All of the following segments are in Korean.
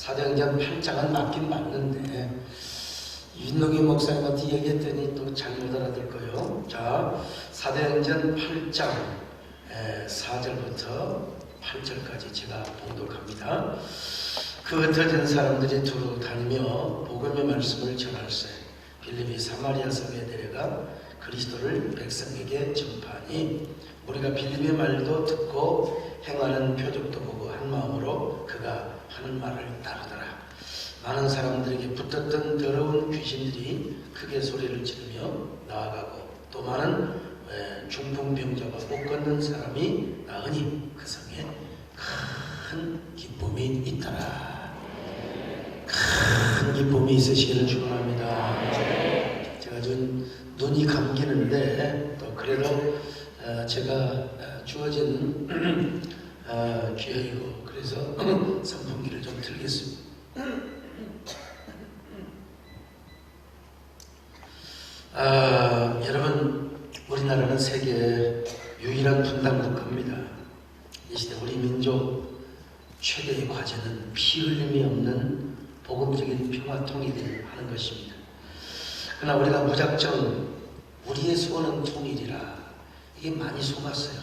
사도행전 8장은 맞긴 맞는데 윤록이 목사님한테 얘기했더니 또 잘못 알아들 거예요. 자, 사도행전 8장 4절부터 8절까지 제가 봉독합니다. 그 흩어진 사람들이 두루 다니며 복음의 말씀을 전할세. 빌립이 사마리아 성에 데려가 그리스도를 백성에게 전파하니 우리가 빌립의 말도 듣고 행하는 표적도 보고 한 마음으로 그가 하는 말을 따르더라. 많은 사람들에게 붙었던 더러운 귀신들이 크게 소리를 지르며 나아가고 또 많은 중풍병자와 못 걷는 사람이 나으니 그 성에 큰 기쁨이 있더라. 큰 기쁨이 있으시기를 축원합니다. 제가 좀 눈이 감기는데 또 그래도 제가 주어진 기회이고 그래서 선풍기를 좀 틀겠습니다. 여러분, 우리나라는 세계의 유일한 분단 국가입니다. 이 시대 우리 민족 최대의 과제는 피 흘림이 없는 복음적인 평화 통일을 하는 것입니다. 그러나 우리가 무작정 우리의 소원은 통일이라 이게 많이 속았어요.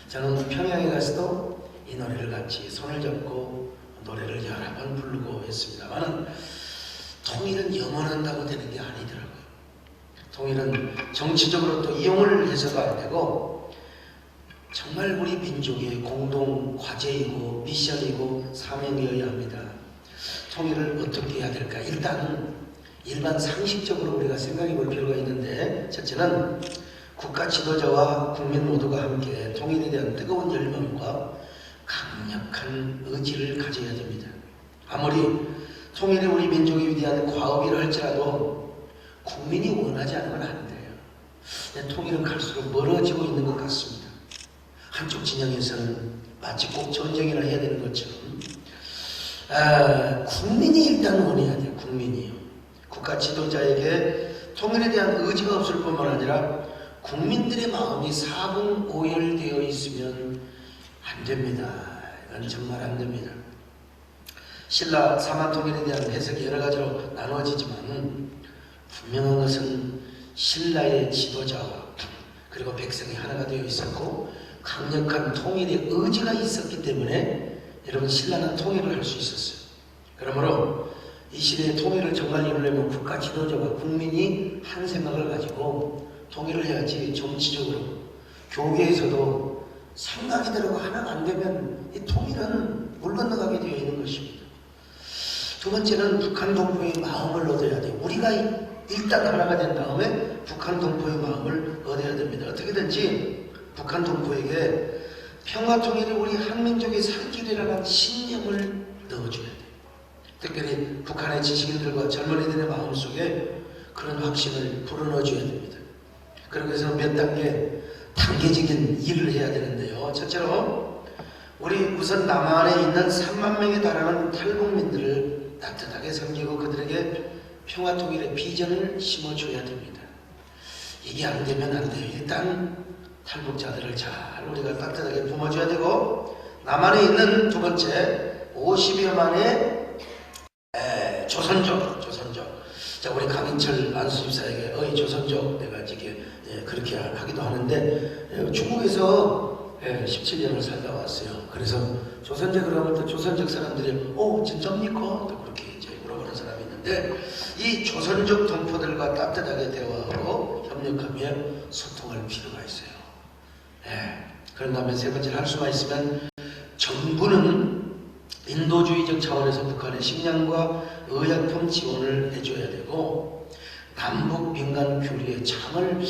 저는 평양에 가서도 이 노래를 같이 손을 잡고 노래를 여러 번 부르고 했습니다만 통일은 영원한다고 되는 게 아니더라고요. 통일은 정치적으로 또 이용을 해서도 안 되고 정말 우리 민족의 공동 과제이고 미션이고 사명이어야 합니다. 통일을 어떻게 해야 될까? 일반 상식적으로 우리가 생각해 볼 필요가 있는데, 첫째는 국가 지도자와 국민 모두가 함께 통일에 대한 뜨거운 열망과 강력한 의지를 가져야 됩니다. 아무리 통일이 우리 민족이 위대한 과업이라 할지라도 국민이 원하지 않으면 안 돼요. 통일은 갈수록 멀어지고 있는 것 같습니다. 한쪽 진영에서는 마치 꼭 전쟁이나 해야 되는 것처럼 국민이 일단 원해야 돼요. 국민이요. 국가 지도자에게 통일에 대한 의지가 없을 뿐만 아니라 국민들의 마음이 사분오열되어 있으면 안 됩니다. 이건 정말 안 됩니다. 신라 사만통일에 대한 해석이 여러 가지로 나누어지지만 분명한 것은 신라의 지도자와 그리고 백성이 하나가 되어 있었고 강력한 통일의 의지가 있었기 때문에 여러분 신라는 통일을 할 수 있었어요. 그러므로 이 시대의 통일을 정말 이루려면 국가 지도자와 국민이 한 생각을 가지고 통일을 해야지. 정치적으로 교계에서도 생각이 다르고 하나가 안 되면 이 통일은 물 건너가게 되어 있는 것입니다. 두 번째는 북한 동포의 마음을 얻어야 돼요. 우리가 일단 하나가 된 다음에 북한 동포의 마음을 얻어야 됩니다. 어떻게든지 북한 동포에게 평화 통일이 우리 한민족의 살 길이라는 신념을 넣어줘야 돼요. 특별히 북한의 지식인들과 젊은이들의 마음속에 그런 확신을 불어넣어줘야 됩니다. 그러기 위해서 몇 단계적인 일을 해야 되는데요. 첫째로 우리 우선 남한에 있는 3만 명에 달하는 탈북민들을 따뜻하게 섬기고 그들에게 평화 통일의 비전을 심어줘야 됩니다. 이게 안 되면 안 돼요. 일단 탈북자들을 잘 우리가 따뜻하게 품어줘야 되고, 남한에 있는 두 번째 50여만의 조선족. 자, 우리 강인철 안수집사에게 조선족 내가 이게 그렇게 하기도 하는데 중국에서 17년을 살다 왔어요. 그래서 조선족 그러면 또 조선족 사람들이 진짜입니까? 또 그렇게 이제 물어보는 사람이 있는데, 이 조선족 동포들과 따뜻하게 대화하고 협력하며 소통할 필요가 있어요. 그런 다음에 세 번째로 할 수만 있으면 정부는 인도주의적 차원에서 북한의 식량과 의약품 지원을 해줘야 되고, 남북 민간 교류의 창을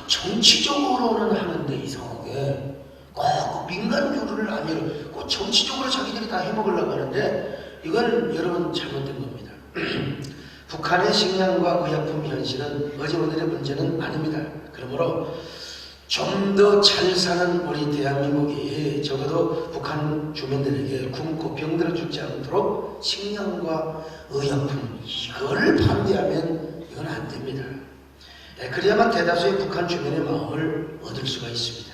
정치적으로는 하는데 이상하게 꼭 민간 교류를 안 열어. 꼭 정치적으로 자기들이 다 해먹으려고 하는데 이건 여러분 잘못된 겁니다. 북한의 식량과 의약품 현실은 어제 오늘의 문제는 아닙니다. 그러므로 좀 더 잘 사는 우리 대한민국이 적어도 북한 주민들에게 굶고 병들어 죽지 않도록 식량과 의약품 이걸 판매하면 이건 안 됩니다. 그래야만 대다수의 북한 주민의 마음을 얻을 수가 있습니다.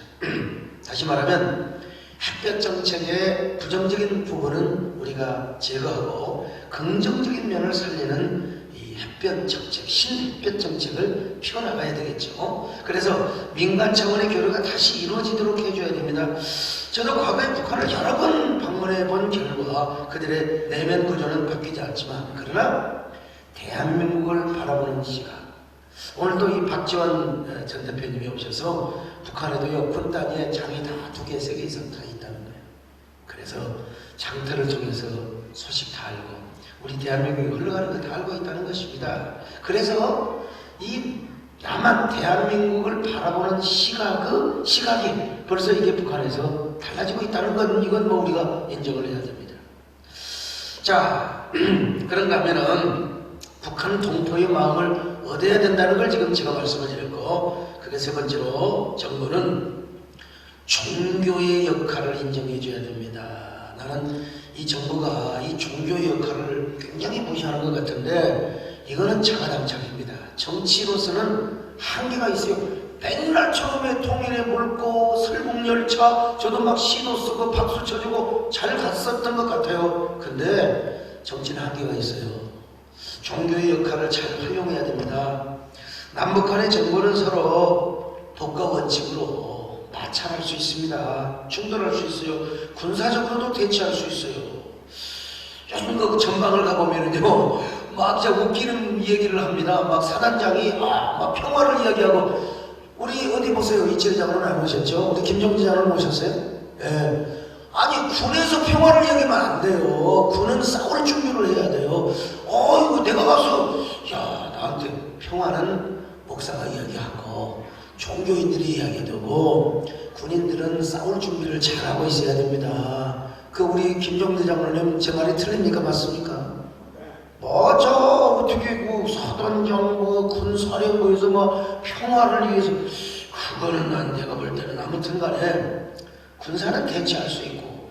다시 말하면 햇볕 정책의 부정적인 부분은 우리가 제거하고 긍정적인 면을 살리는 이 햇볕 정책, 신햇볕 정책을 펴나가야 되겠죠. 그래서 민간 차원의 교류가 다시 이루어지도록 해줘야 됩니다. 저도 과거에 북한을 여러 번 방문해 본 결과 그들의 내면 구조는 바뀌지 않지만, 그러나 대한민국을 바라보는 시각, 오늘도 이 박지원 전 대표님이 오셔서 북한에도요 군 단위의 장이 다 2개, 3개 이상 다 있다는 거예요. 그래서 장터를 통해서 소식 다 알고 우리 대한민국이 흘러가는 거 다 알고 있다는 것입니다. 그래서 이 남한 대한민국을 바라보는 시각이 벌써 이게 북한에서 달라지고 있다는 건, 이건 뭐 우리가 인정을 해야 됩니다. 자, 그런가 하면은 북한 동포의 마음을 얻어야 된다는 걸 지금 제가 말씀을 드렸고, 그게 세 번째로 정부는 종교의 역할을 인정해 줘야 됩니다. 나는 이 정부가 이 종교의 역할을 굉장히 무시하는 것 같은데, 이거는 자가당착입니다. 정치로서는 한계가 있어요. 맨날 처음에 통일에 물고 설국열차 저도 막 시도 쓰고 박수 쳐주고 잘 갔었던 것 같아요. 근데 정치는 한계가 있어요. 종교의 역할을 잘 활용해야 됩니다. 남북한의 정부는 서로 법과 원칙으로 마찰할 수 있습니다. 충돌할 수 있어요. 군사적으로도 대치할 수 있어요. 요즘 그 전방을 가보면은요, 막 진짜 웃기는 얘기를 합니다. 막 사단장이 막 평화를 이야기하고, 우리 어디 보세요. 이철희 장로는 안 오셨죠? 우리 김정지 장로는 오셨어요? 예. 아니, 군에서 평화를 이야기하면 안 돼요. 군은 싸울 준비를 해야 돼요. 이거 내가 가서, 야, 나한테 평화는 목사가 이야기하고 종교인들이 이야기하고 군인들은 싸울 준비를 잘하고 있어야 됩니다. 그 우리 김정대 장로님 제 말이 틀립니까? 맞습니까? 맞아. 어떻게 그 사단장 군사령부에서 평화를 위해서, 그거는 내가 볼 때는 아무튼 간에 군사는 대치할 수 있고,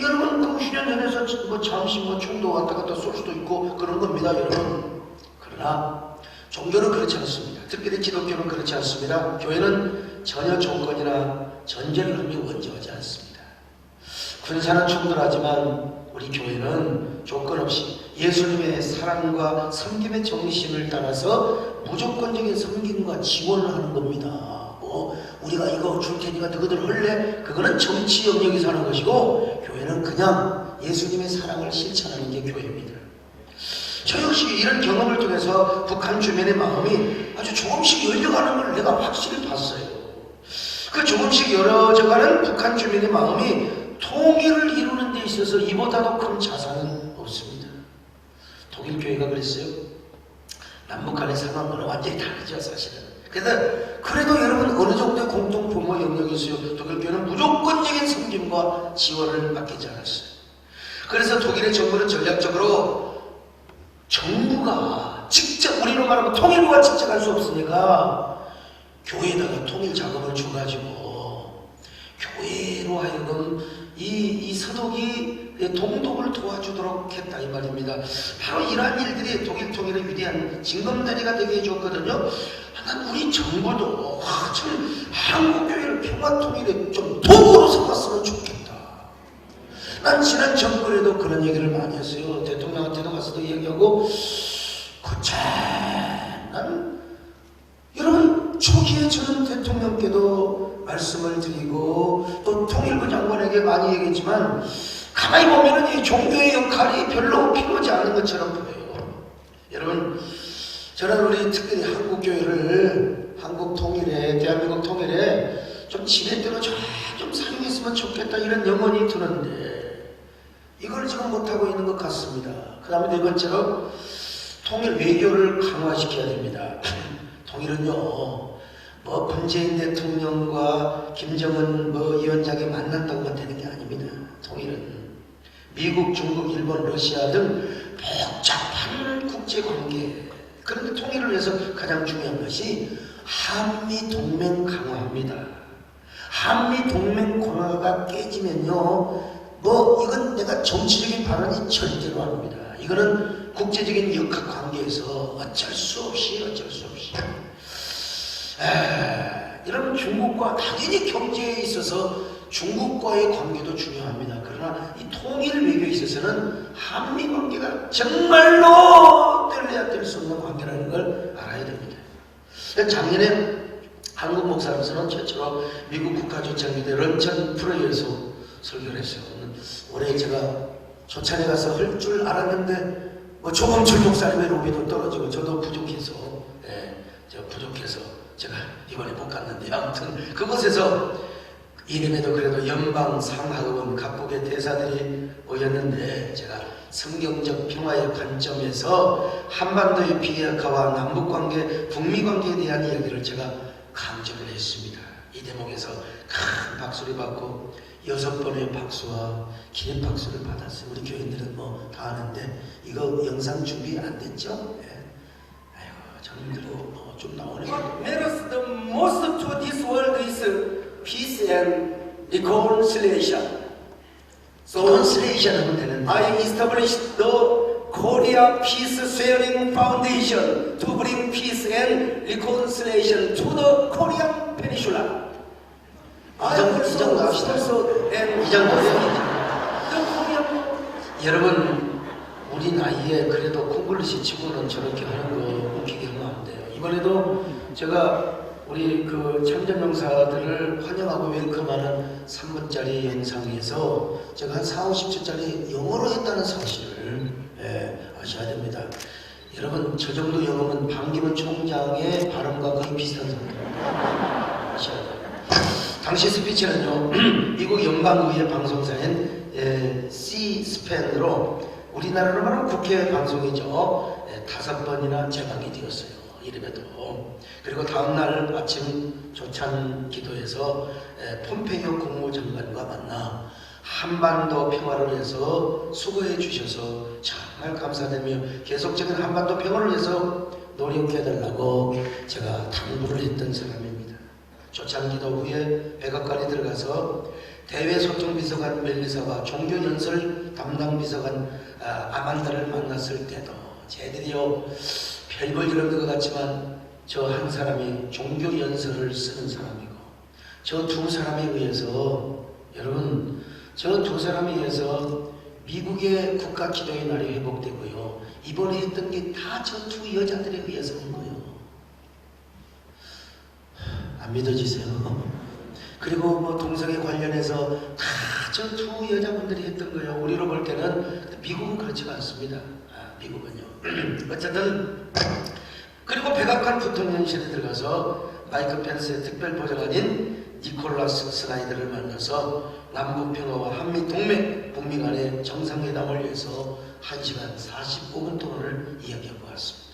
여러분 그 휴전선에서 잠시 총도 왔다 갔다 쏠 수도 있고 그런 겁니다, 여러분. 그러나 종교는 그렇지 않습니다. 특별히 기독교는 그렇지 않습니다. 교회는 전혀 조건이나 전제를 원조하지 않습니다. 군사는 충돌하지만 우리 교회는 조건 없이 예수님의 사랑과 섬김의 정신을 따라서 무조건적인 섬김과 지원을 하는 겁니다. 우리가 이거 줄 테니까 너희들 할래? 그거는 정치 영역에서 하는 것이고, 교회는 그냥 예수님의 사랑을 실천하는 게 교회입니다. 저 역시 이런 경험을 통해서 북한 주민의 마음이 아주 조금씩 열려가는 걸 내가 확실히 봤어요. 그 조금씩 열어져가는 북한 주민의 마음이 통일을 이루는 데 있어서 이보다도 큰 자산은 없습니다. 독일교회가 그랬어요. 남북한의 상황과는 완전히 다르죠, 사실은. 그래도 여러분 어느 정도의 공통 부모 영역이 있어요. 독일교회는 무조건적인 섬김과 지원을 맡기지 않았어요. 그래서 독일의 정부는 전략적으로 정부가 직접, 우리로 말하면 통일부가 직접 할 수 없으니까 교회에다가 통일 자금을 줘가지고 교회로 하여금 이 서독이 동독을 도와주도록 했다, 이 말입니다. 바로 이러한 일들이 독일 통일의 위대한 징검다리가 되게 해줬거든요. 난 우리 정부도 참 한국교회를 평화통일에 좀 도구로 삼았으면 좋겠다. 난 지난 정권에도 그런 얘기를 많이 했어요. 대통령한테도 가서도 얘기하고, 난 여러분 초기에 저는 대통령께도 말씀을 드리고 또 통일부 장관에게 많이 얘기했지만, 가만히 보면은 이 종교의 역할이 별로 필요하지 않은 것처럼 보여요. 여러분, 저는 우리 특별히 한국교회를 한국 통일에, 대한민국 통일에 좀 지렛대로 좀 사용했으면 좋겠다, 이런 영혼이 드는데 이걸 지금 못하고 있는 것 같습니다. 그 다음에 네 번째로 통일 외교를 강화시켜야 됩니다. 통일은요, 문재인 대통령과 김정은 위원장이 만난다고만 되는 게 아닙니다. 통일은 미국, 중국, 일본, 러시아 등 복잡한 국제관계, 그런데 통일을 위해서 가장 중요한 것이 한미동맹 강화입니다. 한미동맹 강화가 깨지면요, 이건 내가 정치적인 발언이 절대로 아닙니다. 이거는 국제적인 역학 관계에서 어쩔 수 없이 여러분 중국과 당연히 경제에 있어서 중국과의 관계도 중요합니다. 그러나 이 통일 외교에 있어서는 한미 관계가 정말로 뗄래야 뗄 수 없는 관계라는 걸 알아야 됩니다. 작년에 한국 목사로서는 최초로 미국 국가조창기대 런천 프로에서 설교를 했어요. 올해 제가 조찬에 가서 할 줄 알았는데 조범철 목사님의 로비도 떨어지고 저도 부족해서 제가 이번에 못 갔는데 아무튼 그곳에서 이름에도 그래도 연방 상하원 각국의 대사들이 모였는데 제가 성경적 평화의 관점에서 한반도의 비핵화와 남북관계, 북미관계에 대한 이야기를 제가 강조를 했습니다. 이 대목에서 큰 박수를 받고 6번의 박수와 기립 박수를 받았어요. 우리 교인들은 뭐 다 아는데 이거 영상 준비 안 됐죠? 네. 아이고 저님들도 좀 나오네요. Matters the most to this world is peace and reconciliation. reconciliation 하면 되는데 I established the Korea Peace Sharing Foundation to bring peace and reconciliation to the Korean Peninsula. 이 정도 합시다. 이 정도요. 여러분 우리 나이에 그래도 콩글리시 치고는 저렇게 하는 거 웃기게 하면 안 돼요. 이번에도 제가 우리 그 참전용사들을 환영하고 웰컴하는 3분짜리 영상에서 제가 한 4, 50초짜리 영어로 했다는 사실을 아셔야 됩니다. 여러분 저 정도 영어는 반기문 총장의 발음과 거의 비슷한 상태입니다. 아셔야 돼요. 당시 스피치는요 미국 연방의회 방송사인 C-SPAN으로 우리나라로 말하면 국회 방송이죠. 5번이나 재방이 되었어요. 이름에도. 그리고 다음날 아침 조찬 기도에서 폼페이오 국무장관과 만나 한반도 평화를 위해서 수고해 주셔서 정말 감사드리며 계속적인 한반도 평화를 위해서 노력해달라고 제가 당부를 했던 사람입니다. 조찬 기도 후에 백악관에 들어가서 대외소통비서관 멜리사와 종교연설 담당 비서관 아만다를 만났을 때도 쟤들이요 별볼 일 없는 것 같지만 저 한 사람이 종교연설을 쓰는 사람이고 저 두 사람에 의해서 여러분 저 두 사람에 의해서 미국의 국가 기도의 날이 회복되고요 이번에 했던 게 다 저 두 여자들에 의해서 온 거예요. 안 믿어지세요? 그리고 뭐 동성애 관련해서 다 저 두 여자분들이 했던 거예요. 우리로 볼 때는 미국은 그렇지가 않습니다. 미국은요. 어쨌든 그리고 백악관 부통령실에 들어가서 마이크 펜스의 특별보좌관인 니콜라스 스나이더를 만나서 남북평화와 한미동맹, 북미 간의 정상회담을 위해서 1시간 45분 동안을 이야기하고 왔습니다.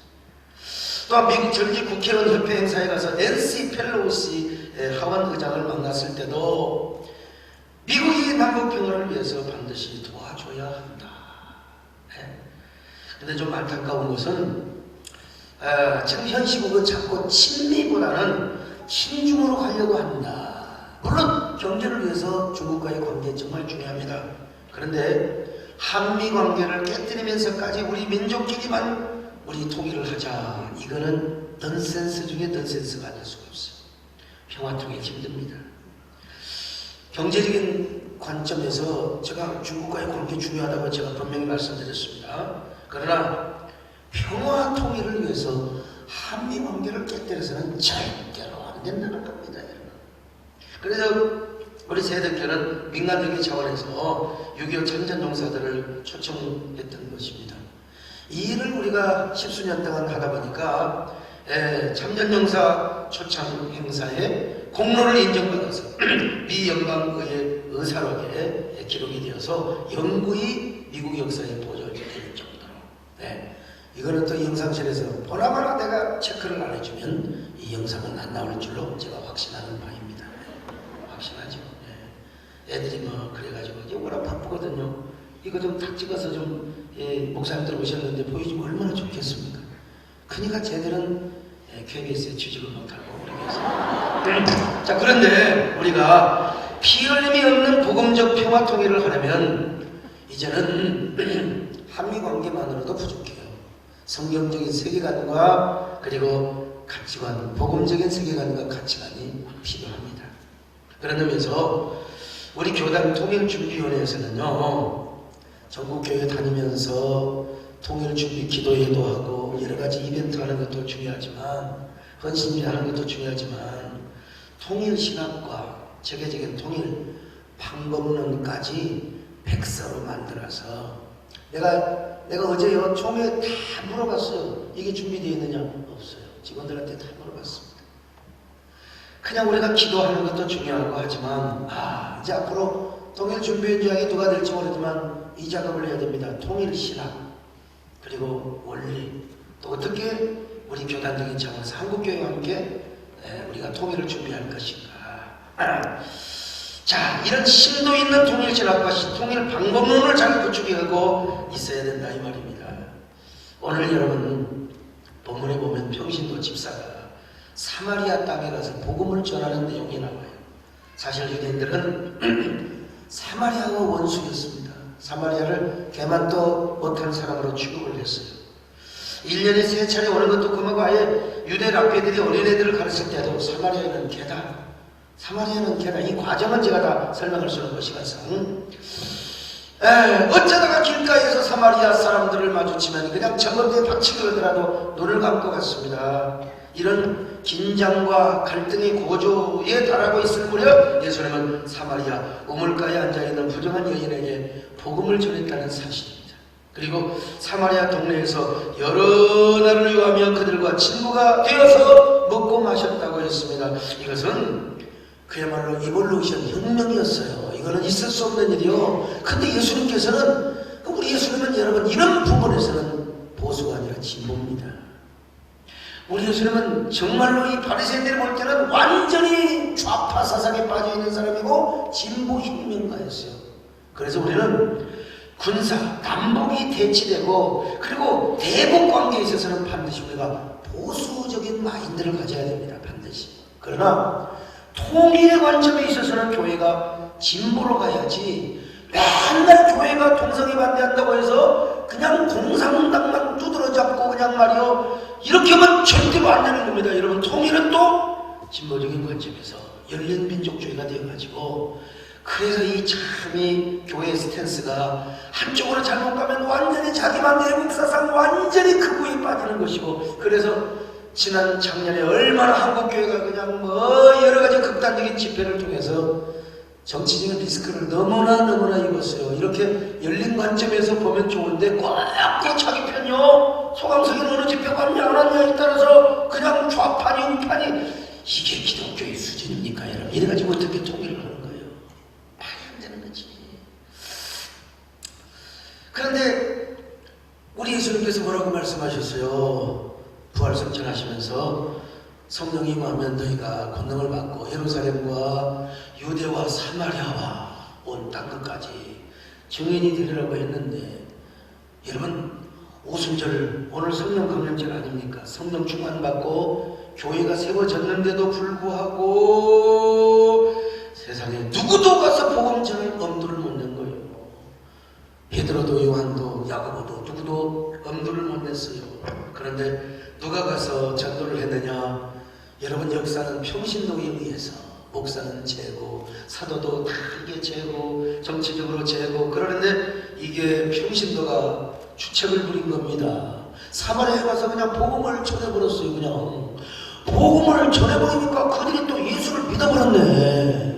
또한 미국 전직 국회의원 협회 행사에 가서 낸시 펠로시 하원 의장을 만났을 때도 미국이 남북평화를 위해서 반드시 도와줘야 한다. 근데 좀 안타까운 것은 지금 현 시국은 자꾸 친미보다는 친중으로 가려고 한다. 물론 경제를 위해서 중국과의 관계 정말 중요합니다. 그런데 한미 관계를 깨뜨리면서까지 우리 민족끼리만 우리 통일을 하자. 이거는 넌센스 중에 넌센스가 아닐 수가 없어요. 평화통일 힘듭니다. 경제적인 관점에서 제가 중국과의 관계 중요하다고 제가 분명히 말씀드렸습니다. 그러나 평화 통일을 위해서 한미 관계를 깨뜨려서는 절대로 안 된다는 겁니다. 여러분. 그래서 우리 세대교는 민간적인 차원에서 6.25 참전용사들을 초청했던 것입니다. 이 일을 우리가 10수년 동안 하다 보니까 참전용사 초청 행사에 공로를 인정받아서 미 연방의회 의사록에 기록이 되어서 영구히 미국 역사에 보존될 정도로 이거는 또 영상실에서 보나마나 내가 체크를 안 해주면 이 영상은 안 나올 줄로 제가 확신하는 바입니다. 확신하죠. 애들이 뭐 그래가지고 이제 워낙 바쁘거든요. 이거 좀 탁 찍어서 좀 목사님들 오셨는데 보여주면 얼마나 좋겠습니까? 그러니까 쟤들은 KBS에 취직을 못하고 우리 교회에서. 자, 그런데 우리가 피 흘림이 없는 복음적 평화 통일을 하려면 이제는 한미 관계만으로도 부족해요. 성경적인 세계관과 그리고 가치관, 복음적인 세계관과 가치관이 필요합니다. 그런 의미에서 우리 교단 통일준비위원회에서는요, 전국교회 다니면서 통일준비 기도회도 하고 여러가지 이벤트 하는 것도 중요하지만, 헌신하는 것도 중요하지만, 통일신학과 체계적인 통일 방법론까지 백서로 만들어서 내가 어제요 총회 다 물어봤어요. 이게 준비되어 있느냐? 없어요. 직원들한테 다 물어봤습니다. 그냥 우리가 기도하는 것도 중요하고 하지만 이제 앞으로 통일준비위원장이 누가 될지 모르지만 이 작업을 해야 됩니다. 통일신학 그리고 원리 또 어떻게 우리 교단적인 차원에서 한국교회와 함께 우리가 통일을 준비할 것인가. 자, 이런 심도 있는 통일신학과 통일 방법론을 잘 구축하고 있어야 된다 이 말입니다. 오늘 여러분 본문에 보면 평신도 집사가 사마리아 땅에 가서 복음을 전하는 내용이 나와요. 사실 유대인들은 사마리아가 원수였습니다. 사마리아를 개만도 못한 사람으로 취급을 했어요. 1년에 3차례 오는 것도 그만고 아예 유대 랍비들이 어린애들을 가르칠 때도 사마리아는 개다. 사마리아는 개다. 이 과정은 제가 다 설명할 수 없는 시간상 어쩌다가 길가에서 사마리아 사람들을 마주치면 그냥 정거리에 박치고 오더라도 눈을 감고 갔습니다. 이런 긴장과 갈등의 고조에 달하고 있을 무렵 예수님은 사마리아 우물가에 앉아있는 부정한 여인에게 복음을 전했다는 사실입니다. 그리고 사마리아 동네에서 여러 날을 요하며 그들과 친구가 되어서 먹고 마셨다고 했습니다. 이것은 그야말로 이볼루션 혁명이었어요. 이거는 있을 수 없는 일이요. 근데 예수님께서는 우리 예수님은 여러분 이런 부분에서는 보수가 아니라 진보입니다. 우리 예수님은 정말로 이 바리새인들이 볼 때는 완전히 좌파 사상에 빠져있는 사람이고 진보 혁명가였어요. 그래서 우리는 군사, 남북이 대치되고 그리고 대국 관계에 있어서는 반드시 우리가 보수적인 마인드를 가져야 됩니다. 반드시. 그러나 통일의 관점에 있어서는 교회가 진보로 가야지 맨날 교회가 동성애 반대한다고 해서 그냥 공산당만 두드러 잡고 그냥 말이요 이렇게 하면 절대로 안 되는 겁니다. 여러분 통일은 또 진보적인 관점에서 열린 민족주의가 되어가지고 그래서 이 교회의 스탠스가 한쪽으로 잘못 가면 완전히 자기만 내국 사상 완전히 극우에 빠지는 것이고 그래서 지난 작년에 얼마나 한국교회가 그냥 여러가지 극단적인 집회를 통해서 정치적인 리스크를 너무나 입었어요. 이렇게 열린 관점에서 보면 좋은데 꼭 자기 편이요. 소강석이 어느 집회 왔냐 안 왔냐에 따라서 그냥 좌판이 우판이 이게 기독교의 수준입니까 여러분? 이래가지고 어떻게 통일을 하는 거예요? 말이 안 되는 거지. 그런데 우리 예수님께서 뭐라고 말씀하셨어요? 부활성천 하시면서 성령이 임하면 너희가 권능을 받고 예루살렘과 유대와 사마리아와 온 땅끝까지 증인이 되리라고 했는데 여러분 오순절 오늘 성령 강림절 아닙니까? 성령 충만받고 교회가 세워졌는데도 불구하고 세상에 누구도 가서 복음 전할 엄두를 못 낸 거예요. 베드로도 요한도 야고보도 누구도 엄두를 못 냈어요. 그런데 누가 가서 전도를 했느냐? 여러분 역사는 평신도에 의해서 목사는 재고 사도도 다 이게 재고 정치적으로 재고 그러는데 이게 평신도가 주책을 부린 겁니다. 사마리아에 가서 그냥 복음을 전해버렸어요. 그냥 복음을 전해버리니까 그들이 또 예수를 믿어버렸네.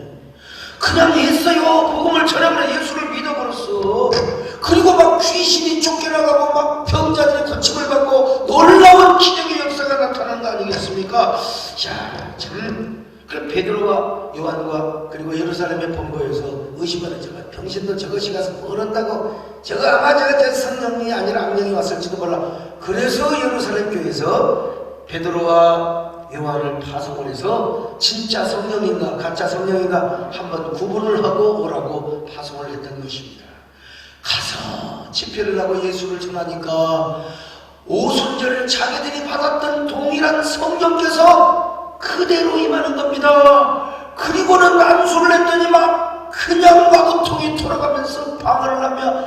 그냥 했어요. 복음을 전해버려 예수를 믿어버렸어. 그리고 막 귀신이 쫓겨나가고 막 병자들이 고침을 받고 놀라운 기적의 역사가 나타난 거 아니겠습니까? 자, 참 그 베드로와 요한과 그리고 예루살렘의 본거에서 의심하는 저가 병신도 저것이 가서 뭘 한다고 저거 아마 저한테 성령이 아니라 악령이 왔을지도 몰라. 그래서 예루살렘 교회에서 베드로와 요한을 파송을 해서 진짜 성령인가 가짜 성령인가 한번 구분을 하고 오라고 파송을 했던 것입니다. 가서 집회를 하고 예수를 전하니까 오순절을 자기들이 받았던 동일한 성령께서 그대로 임하는 겁니다. 그리고는 안수를 했더니 막 그냥 마구통이 돌아가면서 방언을 하며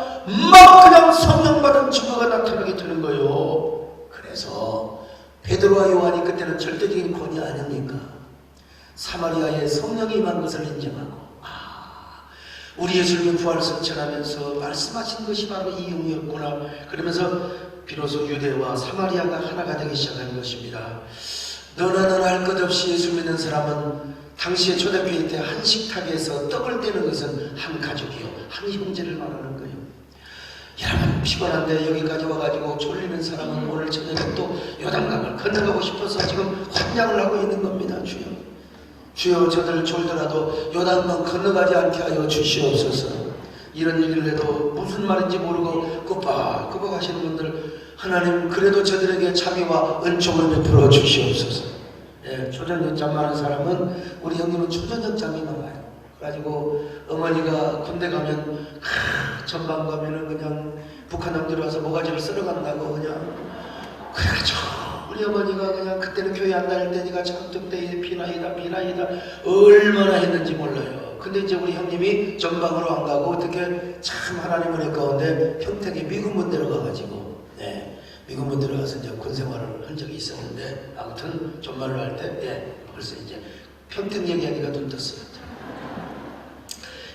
막 그냥 성령 받은 증거가 나타나게 되는 거예요. 그래서 베드로와 요한이 그때는 절대적인 권위 아닙니까? 사마리아에 성령이 임한 것을 인정하고 우리 예수님이 부활을 전하면서 말씀하신 것이 바로 이 의미였구나 그러면서 비로소 유대와 사마리아가 하나가 되기 시작한 것입니다. 너나 할 것 없이 예수 믿는 사람은 당시에 초대교회 때 한 식탁에서 떡을 떼는 것은 한 가족이요 한 형제를 말하는 거예요. 여러분 피곤한데 여기까지 와가지고 졸리는 사람은 오늘 저녁에 또 요단강을 건너가고 싶어서 지금 환장을 하고 있는 겁니다. 주여 저들 졸더라도 요단강 건너가지 않게 하여 주시옵소서. 이런 얘기를 해도 무슨 말인지 모르고 끄박끄박 하시는 분들 하나님 그래도 저들에게 자비와 은총을 베풀어 주시옵소서. 예, 초저녁 잠 많은 사람은 우리 형님은 초저녁 잠이 많아요. 그래가지고 어머니가 군대 가면 전방 가면은 그냥 북한 놈들이 와서 모가지를 쓸어간다고 그냥 그래가지고 우리 어머니가 그냥 그때는 교회 안 다닐 때니까 장독대에 비나이다 얼마나 했는지 몰라요. 근데 이제 우리 형님이 전방으로 안 가고 어떻게 참 하나님 은혜 가운데 평택에 미군문 들어가가지고 미군문 들어가서 이제 군생활을 한 적이 있었는데 아무튼 전말을 할 때 벌써 이제 평택 얘기하니까 눈 떴어요.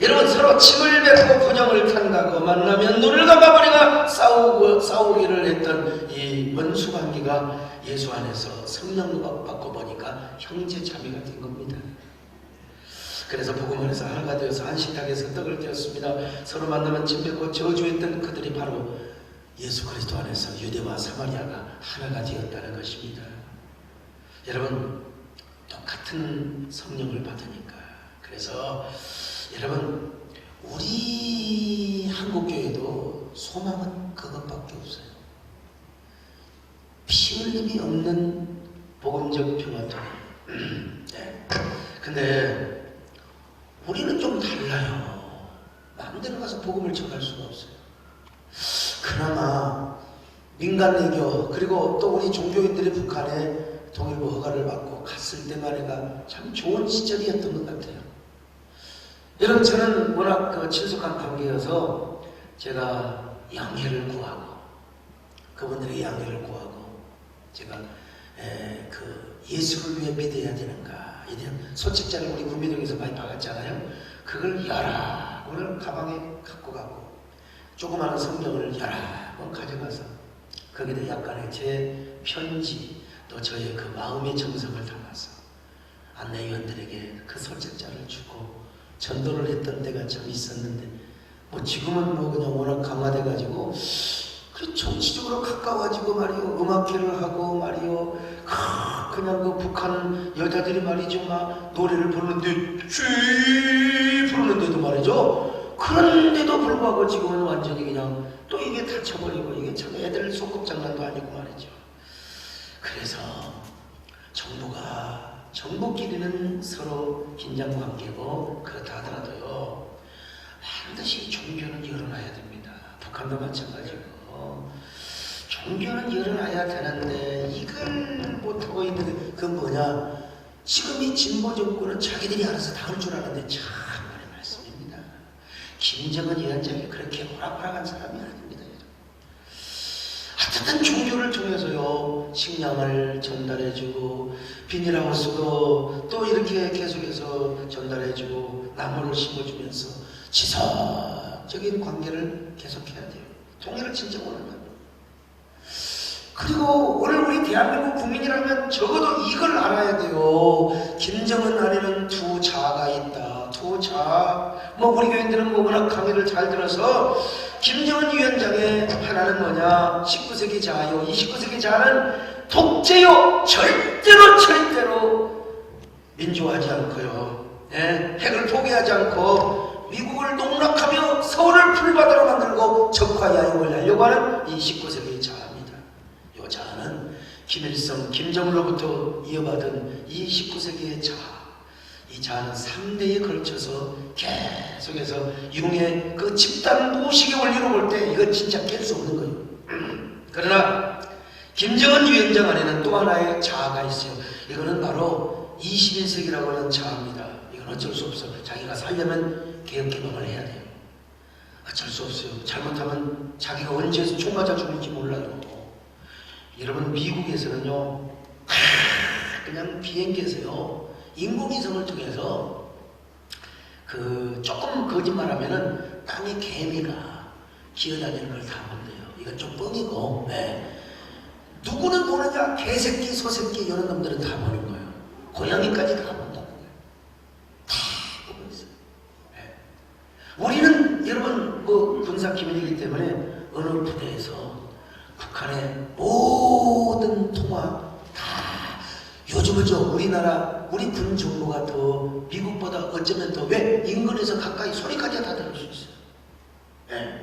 여러분 서로 침을 뱉고 분영을 탄다고 만나면 눈을 감아버리가 싸우기를 했던 이 원수관계가 예수 안에서 성령 받고 보니까 형제 자매가 된 겁니다. 그래서 복음 안에서 하나가 되어서 한 식탁에서 떡을 떼었습니다. 서로 만나면 침 뱉고 저주했던 그들이 바로 예수 그리스도 안에서 유대와 사마리아가 하나가 되었다는 것입니다. 여러분 똑같은 성령을 받으니까 그래서 여러분 우리 한국교회도 소망은 그것밖에 없어요. 피 흘림이 없는 복음적 평화통일. 근데 우리는 좀 달라요. 마음대로 가서 복음을 전할 수가 없어요. 그나마 민간외교 그리고 또 우리 종교인들이 북한에 통일부 허가를 받고 갔을 때만해가 참 좋은 시절이었던 것 같아요. 여러분 저는 워낙 친숙한 관계여서 제가 양해를 구하고 그분들에게 양해를 구하고 제가 예수를 위해 믿어야 되는가 이런 소책자를 우리 구미동에서 많이 박았잖아요. 그걸 여러 오늘 가방에 갖고 가고 조그마한 성경을 여러 번 가져가서 거기다 약간의 제 편지 또 저의 그 마음의 정성을 담아서 안내위원들에게 그 소책자를 주고 전도를 했던 때가 참 있었는데 지금은 그냥 워낙 강화돼가지고 그 정치적으로 가까워지고 말이요 음악회를 하고 말이요 그냥 그 북한 여자들이 말이죠 막 노래를 부르는데도 말이죠 그런데도 불구하고 지금은 완전히 그냥 또 이게 다쳐버리고 이게 참 애들 소꿉장난도 아니고 말이죠. 그래서 정부끼리는 서로 긴장관계고 그렇다 하더라도요 반드시 종교는 열어놔야 됩니다. 북한도 마찬가지고 종교는 열어놔야 되는데 이걸 못하고 있는 그건 뭐냐 지금 이 진보 정권은 자기들이 알아서 다 할 줄 아는데 참 많은 말씀입니다. 김정은 위원장이 그렇게 호락호락한 사람이 아닙니다. 하여튼 종교를 통해서요 식량을 전달해주고 비닐하우스도 또 이렇게 계속해서 전달해주고 나무를 심어주면서 지속적인 관계를 계속해야 돼요. 통일을 진짜 원하는. 그리고 오늘 우리 대한민국 국민이라면 적어도 이걸 알아야 돼요. 김정은 안에는 두 자아가 있다. 두 자아. 우리 교인들은 워낙 강의를 잘 들어서 김정은 위원장의 하나는 뭐냐? 19세기 자아요. 이 19세기 자아는 독재요. 절대로 민주화하지 않고요. 핵을 포기하지 않고 미국을 농락하며 서울을 풀바다로 만들고 적화 야욕을 하려고 하는 이 19세기 자아입니다. 이 자아는 김일성, 김정은로부터 이어받은 이 19세기의 자아. 이 자아는 3대에 걸쳐서 계속해서 융의 그 집단 무식의 원리로 볼 때 이건 진짜 깰 수 없는 거예요. 그러나 김정은 위원장 안에는 또 하나의 자아가 있어요. 이거는 바로 21세기라고 하는 자아입니다. 이건 어쩔 수 없어. 자기가 살려면 개혁개방을 해야 돼요. 어쩔 수 없어요. 잘못하면 자기가 언제 총 맞아 죽을지 몰라요. 여러분 미국에서는요 그냥 비행기에서요 인공위성을 통해서 그 조금 거짓말하면은 땅에 개미가 기어다니는 걸 다 본대요. 이건 좀 뻥이고, 네. 누구는 보느냐? 개새끼, 소새끼 이런 놈들은 다 보는 거예요. 고양이까지 다 본다는 거예요. 다 보고 있어요. 네. 우리는 여러분 뭐 군사 기밀이기 때문에 어느 부대에서 북한의 모든 통화 다 요즘은 우리나라 우리 군 정보가 더 미국보다 어쩌면 더 왜 인근에서 가까이 소리까지 다 들을 수 있어요. 네.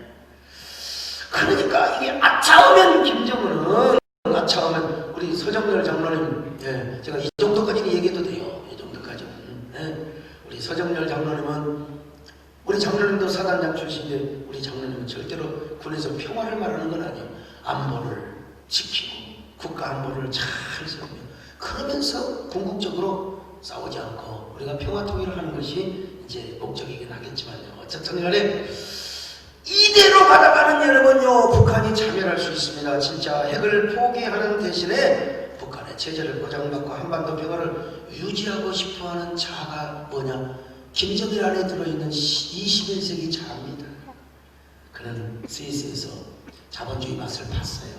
그러니까 이게 아차하면 김정은은 아차하면 우리 서정열 장로님, 예, 제가 이 정도까지는 얘기해도 돼요. 이 정도까지는. 예. 우리 서정열 장로님은 우리 장로님도 사단장 출신인데 우리 장로님은 절대로 군에서 평화를 말하는 건 아니에요. 안보를 지키고 국가 안보를 잘 세우며 그러면서 궁극적으로 싸우지 않고 우리가 평화 통일을 하는 것이 이제 목적이긴 하겠지만요. 어쨌든 간에 이대로 가다가는 여러분요 북한이 참여할 수 있습니다. 진짜 핵을 포기하는 대신에 북한의 체제를 보장받고 한반도 평화를 유지하고 싶어하는 자가 뭐냐? 김정일 안에 들어있는 21세기 자입니다. 그는 스위스에서 자본주의 맛을 봤어요.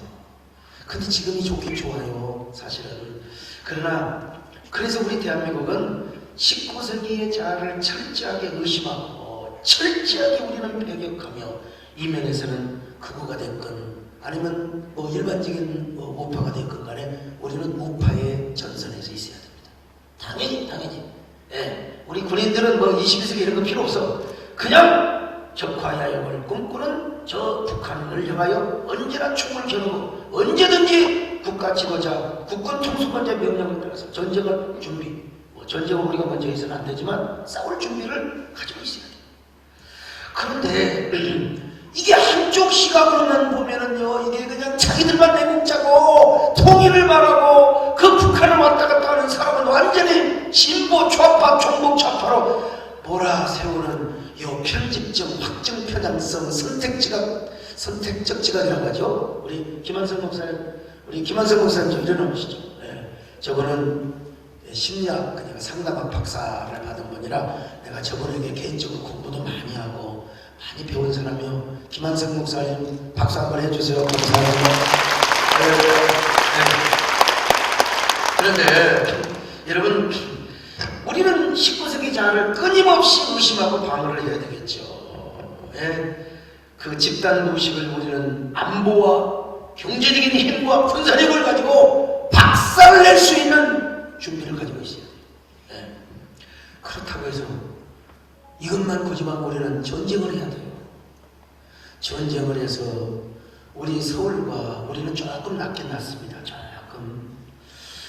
근데 지금이 좋긴 좋아요 사실은. 그러나 그래서 우리 대한민국은 19세기의 자아를 철저하게 의심하고 철저하게 우리는 배격하며 이 면에서는 극우가 됐건 아니면 뭐 일반적인 우파가 됐건 간에 우리는 우파의 전선에서 있어야 됩니다. 당연히. 예. 우리 군인들은 뭐 21세기 이런 거 필요 없어. 그냥 적화야욕을 꿈꾸는 저 북한을 향하여 언제나 총을 겨누고 언제든지 국가 지도자, 국군 통수권자 명령을 따라서 전쟁을 준비. 뭐 전쟁은 우리가 먼저 해서는 안 되지만 싸울 준비를 가지고 있어야 돼요. 그런데 이게 한쪽 시각으로만 보면은요 이게 그냥 자기들만 내국자고 통일을 말하고 그 북한을 왔다 갔다 하는 사람은 완전히 진보 좌파 종북 좌파로 몰아세우는 요 편집점 확정 편향성 선택적 지각이라고 하죠. 우리 김한성 목사님 좀 일어나보시죠. 네. 저거는 심리학 그냥 상담학 박사를 받은 분이라 내가 저분에게 개인적으로 공부도 많이 하고 많이 배운 사람이요. 김한성 목사님 박수 한번 해주세요. 감사합니다. 그런데 여러분 우리는 19세기 자아를 끊임없이 의심하고 방어를 해야 되겠죠. 그 집단 무식을 우리는 안보와 경제적인 힘과 군사력을 가지고 박살낼 수 있는 준비를 가지고 있어야 돼요. 그렇다고 해서 이것만 고집하고 우리는 전쟁을 해야 돼요. 전쟁을 해서 우리 서울과 우리는 조금 낮게 났습니다. 조금.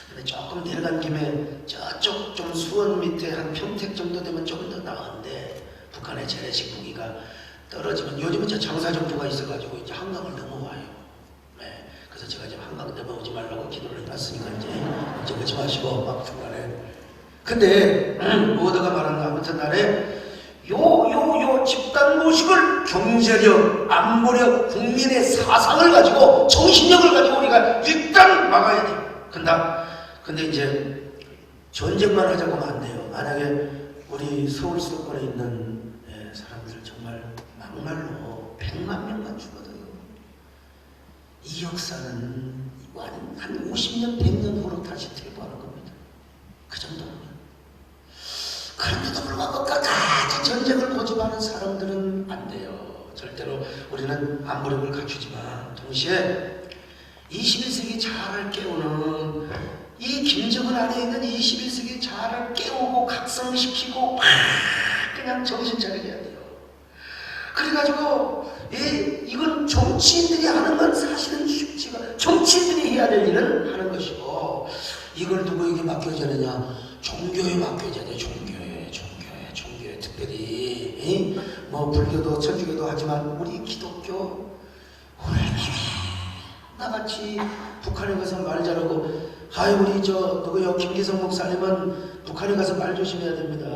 근데 조금 내려간 김에 저쪽 좀 수원 밑에 한 평택 정도 되면 조금 더 나은데 북한의 재래식 무기가 떨어지면 요즘은 저 장사정부가 있어가지고 이제 한강을 넘어와요. 네. 그래서 제가 지금 한강 넘어오지 말라고 기도를 해놨으니까 이제 그러지 마시고 막 중간에. 근데 모두가 말하는 아무튼 날에 요 집단 모식을 경제력, 안보력, 국민의 사상을 가지고 정신력을 가지고 우리가 일단 막아야 돼요. 근데 이제 전쟁만 하자고 하면 안 돼요. 만약에 우리 서울 수도권에 있는 사람들 정말 막말로 100만 명만 죽어도요. 이 역사는 한 50년, 100년 후로 다시 퇴보하는 겁니다. 그 정도면. 그런데도 불구하고 끝까지 전쟁을 고집하는 사람들은 안 돼요. 절대로 우리는 안보력을 갖추지만 동시에 21세기 자아를 깨우는 이 김정은 안에 있는 21세기 자아를 깨우고 각성시키고 그냥 정신 차리게 해야 돼요. 그래가지고 이건 정치인들이 하는 건 사실은 쉽지가 정치인들이 해야 될 일은 하는 것이고 이걸 누구에게 맡겨져야 되냐? 종교에 맡겨져야 돼. 종교에 특별히 뭐 불교도 천주교도 하지만 우리 기독교 우리나라 나같이 북한에 가서 말 잘하고 우리 누구요 김기성 목사님은 북한에 가서 말 조심해야 됩니다.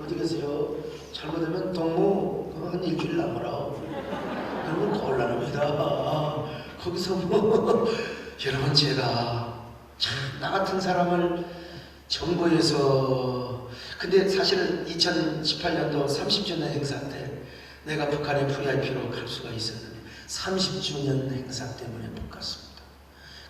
어디 계세요? 잘못하면 동무 한 일주일 남아라. 그러면 곤란합니다. 거기서 뭐 여러분 제가 참, 나 같은 사람을 정부에서, 근데 사실은 2018년도 30주년 행사 때 내가 북한의 VIP로 갈 수가 있었는데 30주년 행사 때문에 못 갔습니다.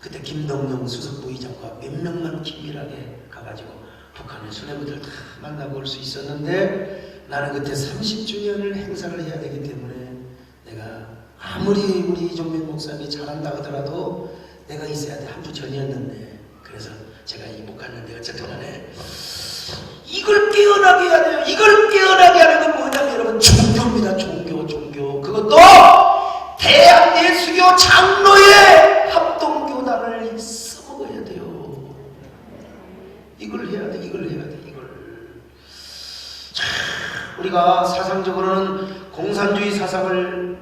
그때 김동영 수석 부의장과 몇 명만 긴밀하게 가가지고 북한의 수뇌부들 다 만나볼 수 있었는데, 나는 그때 30주년을 행사를 해야 되기 때문에 내가 아무리 우리 이종민 목사님이 잘한다 하더라도 내가 있어야 돼. 한 주 전이었는데, 그래서 제가 못 갔는데 어쨌든 간에 이걸 깨어나게 해야 돼요. 이걸 깨어나게 하는 건 뭐냐면 여러분, 종교입니다. 종교. 그것도 대한예수교 장로의 합동교단을 써먹어야 돼요. 이걸 해야 돼. 자, 우리가 사상적으로는 공산주의 사상을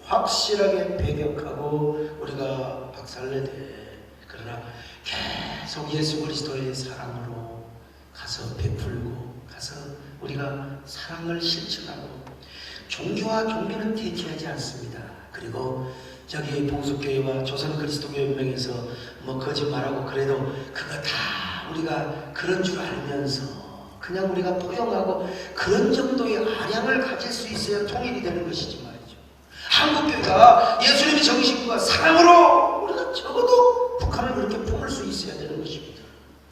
확실하게 배격하고 우리가 박살내야 돼. 그러나 계속 예수 그리스도의 사랑으로 가서 베풀고 가서 우리가 사랑을 실천하고, 종교와 종교는 대치하지 않습니다. 그리고 저기 봉수교회와 조선 그리스도교 연맹에서 뭐 거짓말하고 그래도 그거 다 우리가 그런 줄 알면서 그냥 우리가 포용하고 그런 정도의 아량을 가질 수 있어야 통일이 되는 것이지 말이죠. 한국교회가 예수님의 정신과 사랑으로 우리가 적어도 북한을 그렇게 품을 수 있어야 되는 것입니다.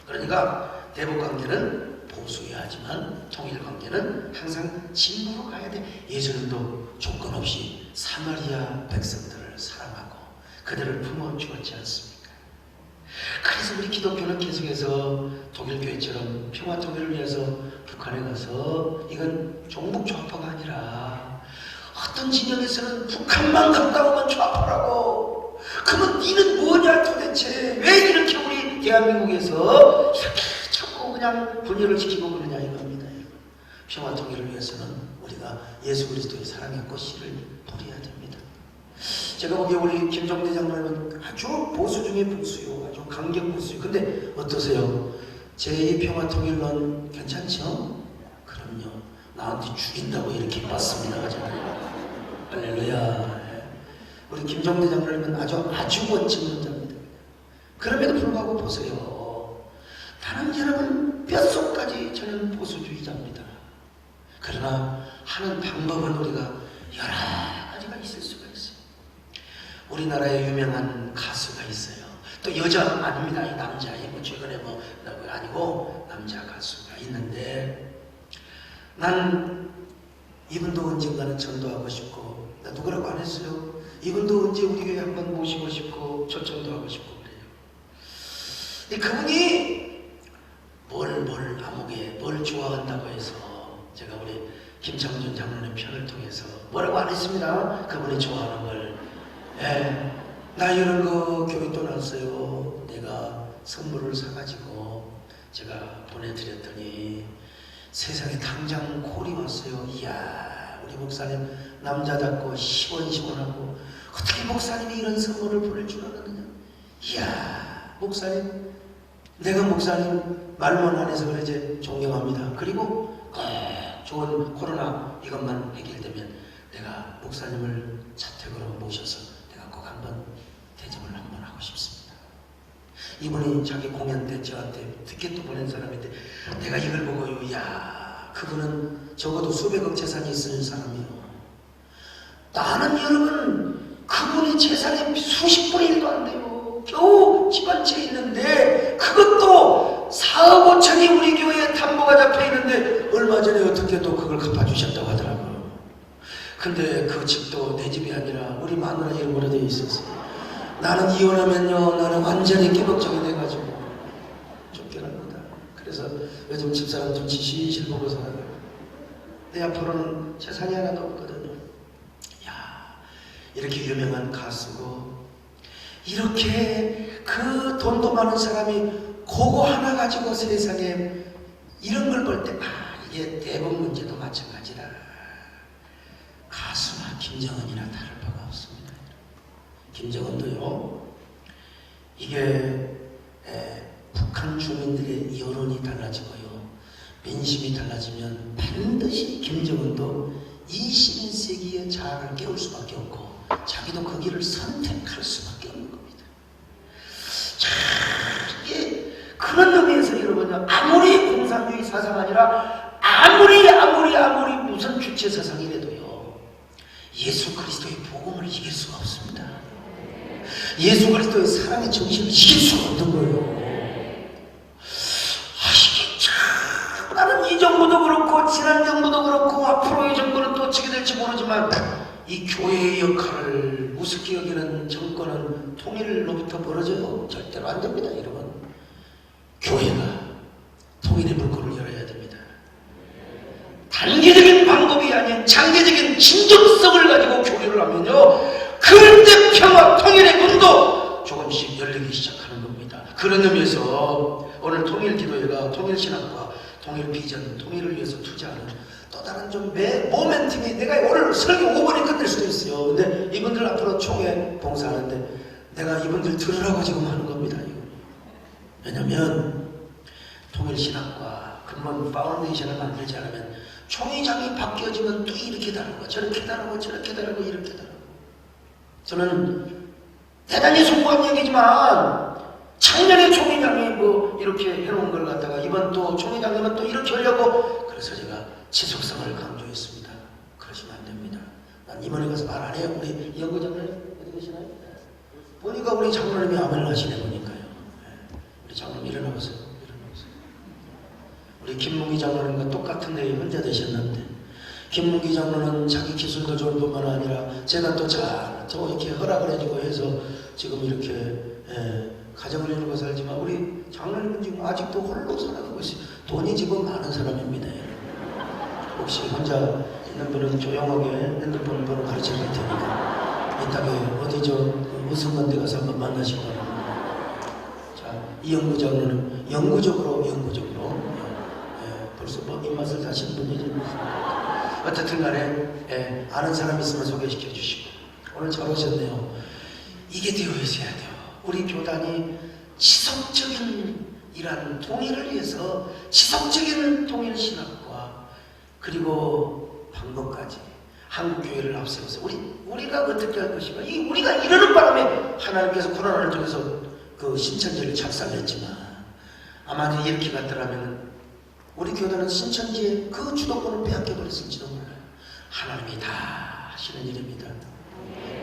그러니까 대북관계는 보수해야 하지만 통일관계는 항상 진보로 가야 돼. 예수님도 조건 없이 사마리아 백성들을 사랑하고 그들을 품어주었지 않습니까? 그래서 우리 기독교는 계속해서 독일교회처럼 평화통일을 위해서 북한에 가서, 이건 종북 좌파가 아니라 어떤 진영에서는 북한만 가까우면 좌파라고, 그러면 니는 뭐냐 도대체, 왜 이렇게 우리 대한민국에서 이렇게 자꾸 그냥 분열을 시키고 그러냐 이겁니다. 평화통일을 위해서는 우리가 예수 그리스도의 사랑의 꽃씨를 뿌려야 됩니다. 제가 보기에 우리 김종대 장로님은 아주 보수 중에 보수요, 아주 강경 보수요. 근데 어떠세요? 제2평화통일론 괜찮죠? 그럼요. 나한테 죽인다고 이렇게 봤습니다. 할렐루야. 우리 김종대 장로님은 아주 멋진 논자입니다. 그럼에도 불구하고 보세요. 나는 여러분 뼛속까지 저는 보수주의자입니다. 그러나 하는 방법은 우리가 여러 가지가 있을 수가 있어요. 우리나라에 유명한 가수가 있어요. 또 여자 아닙니다. 이 남자, 뭐 최근에 뭐 아니고 남자 가수가 있는데, 난 이분도 언젠가는 전도하고 싶고, 나 누구라고 안 했어요. 이분도 언제 우리 교회 한번 모시고 싶고 초청도 하고 싶고 그래요. 근데 그분이 뭘 좋아한다고 해서 제가 우리 김창준 장로님 편을 통해서 뭐라고 안 했습니다. 그분이 좋아하는 걸. 나 이런 거 교회 떠났어요. 내가 선물을 사가지고 제가 보내드렸더니 세상에 당장 콜이 왔어요. 이야, 우리 목사님 남자답고 시원시원하고 어떻게 목사님이 이런 선물을 보낼 줄 알았느냐. 이야, 목사님, 내가 목사님 말만 안 해서 그러지 존경합니다. 그리고 좋은 코로나 이것만 해결되면 내가 목사님을 자택으로 모셔서 내가 꼭 한번 대접을 한번 하고 싶습니다. 이분이 자기 공연 때 저한테 티켓도 보낸 사람인데 내가 이걸 보고요, 야, 그분은 적어도 수백억 재산이 있을 사람이요. 나는 여러분 그분의 재산이 수십 분의 1도 안 돼요. 겨우 집 한 채 있는데 그것도 4억 5천이 우리 교회에 담보가 잡혀 있는데 얼마 전에 어떻게 또 그걸 갚아주셨다고 하더라고요. 근데 그 집도 내 집이 아니라 우리 마누라 이름으로 되어 있었어요. 나는 이혼하면요, 나는 완전히 끼벅적이 돼가지고 쫓겨납니다. 그래서 요즘 집사람 좀 시시실 보고 살아요. 내 앞으로는 재산이 하나도 없거든요. 야, 이렇게 유명한 가수고 이렇게 그 돈도 많은 사람이 그거 하나 가지고 세상에 이런 걸 볼 때 이게 대북 문제도 마찬가지다. 가수나 김정은이나 다를 바가 없습니다. 김정은도요, 이게 북한 주민들의 여론이 달라지고요, 민심이 달라지면 반드시 김정은도 21세기의 자아를 깨울 수밖에 없고 자기도 그 길을 선택할 수밖에 없는 겁니다. 자, 이게 뭐냐면 아무리 공산주의 사상 아니라 아무리 무슨 주체 사상이라도요 예수 그리스도의 복음을 이길 수가 없습니다. 예수 그리스도의 사랑의 정신을 이길 수가 없는 거예요. 이게 참 나는 이 정부도 그렇고 지난 정부도 그렇고 앞으로의 정부는 또 어떻게 될지 모르지만 이 교회의 역할을 우습게 여기는 정권은 통일로부터 벌어져요. 절대로 안 됩니다. 여러분, 교회가 통일의 물꼬를 열어야 됩니다. 단기적인 방법이 아닌 장기적인 진정성을 가지고 교류를 하면요 그때 평화 통일의 문도 조금씩 열리기 시작하는 겁니다. 그런 의미에서 오늘 통일기도회가 통일신학과 통일비전, 통일을 위해서 투자하는 또 다른 좀 모멘텀이 내가 오늘 설교 5번에 끝낼 수도 있어요. 근데 이분들 앞으로 총회 봉사하는데 내가 이분들 들으라고 지금 하는 겁니다. 왜냐면 통일신학과 근본 파운데이션을 만들지 않으면 총회장이 바뀌어지면 또 이렇게 다르고 저렇게 다르고 저렇게 다르고 이렇게 다르고 저는 대단히 송구한 얘기지만 작년에 총회장이 뭐 이렇게 해놓은 걸 갖다가 이번 또 총회장님은 또 이렇게 하려고 그래서 제가 지속성을 강조했습니다. 그러시면 안 됩니다. 난 이번에 가서 말 안 해요. 우리 연구 장로님 어디 계시나요? 보니까 우리 장로님이 아멘을 하시네 보니까요. 우리 장로님 일어나보세요. 우리 김문기 장로님과 똑같은 데에 혼자 되셨는데 김문기 장로는 자기 기술도 좋을 뿐만 아니라 제가 또 더 이렇게 허락을 해주고 해서 지금 이렇게 가정을 이루고 살지만 우리 장로님은 지금 아직도 홀로 살아가고 있어요. 돈이 지금 많은 사람입니다. 혹시 혼자 있는 분은 조용하게 핸드폰 번호 가르쳐 드릴 테니까 이따가 어디 저 우승관 데 가서 한번 만나시기 바랍니다. 자, 이영구 장로는 영구적으로 벌써 뭐 입맛을 다신 분이지. 어쨌든 간에 아는 사람 있으면 소개시켜 주시고 오늘 잘 오셨네요. 이게 되어 있어야 돼요. 우리 교단이 지속적인 이러한 통일을 위해서 지속적인 통일신학과 그리고 방법까지 한국교회를 앞세워서 우리가 어떻게 할 것인가. 우리가 이러는 바람에 하나님께서 코로나를 통해서 그 신천지를 작살냈지만 아마 이렇게 갔더라면 우리 교단은 신천지의 그 주도권을 빼앗겨버렸을지도 몰라요. 하나님이 다 하시는 일입니다.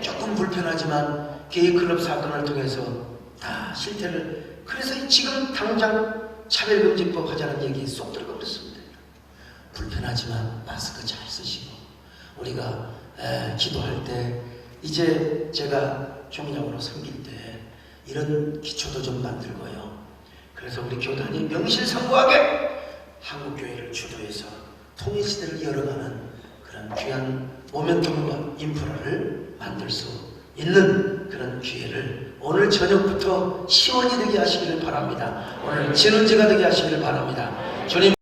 조금 불편하지만 게이클럽 사건을 통해서 다 실태를 그래서 지금 당장 차별금지법 하자는 얘기 쏙 들어가 버렸습니다. 불편하지만 마스크 잘 쓰시고 우리가 기도할 때 이제 제가 총회장으로 섬길 때 이런 기초도 좀 만들고요. 그래서 우리 교단이 명실상부하게 한국교회를 주도해서 통일시대를 열어가는 그런 귀한 모멘텀과 인프라를 만들 수 있는 그런 기회를 오늘 저녁부터 시원이 되게 하시기를 바랍니다. 오늘 진원지가 되게 하시기를 바랍니다. 주님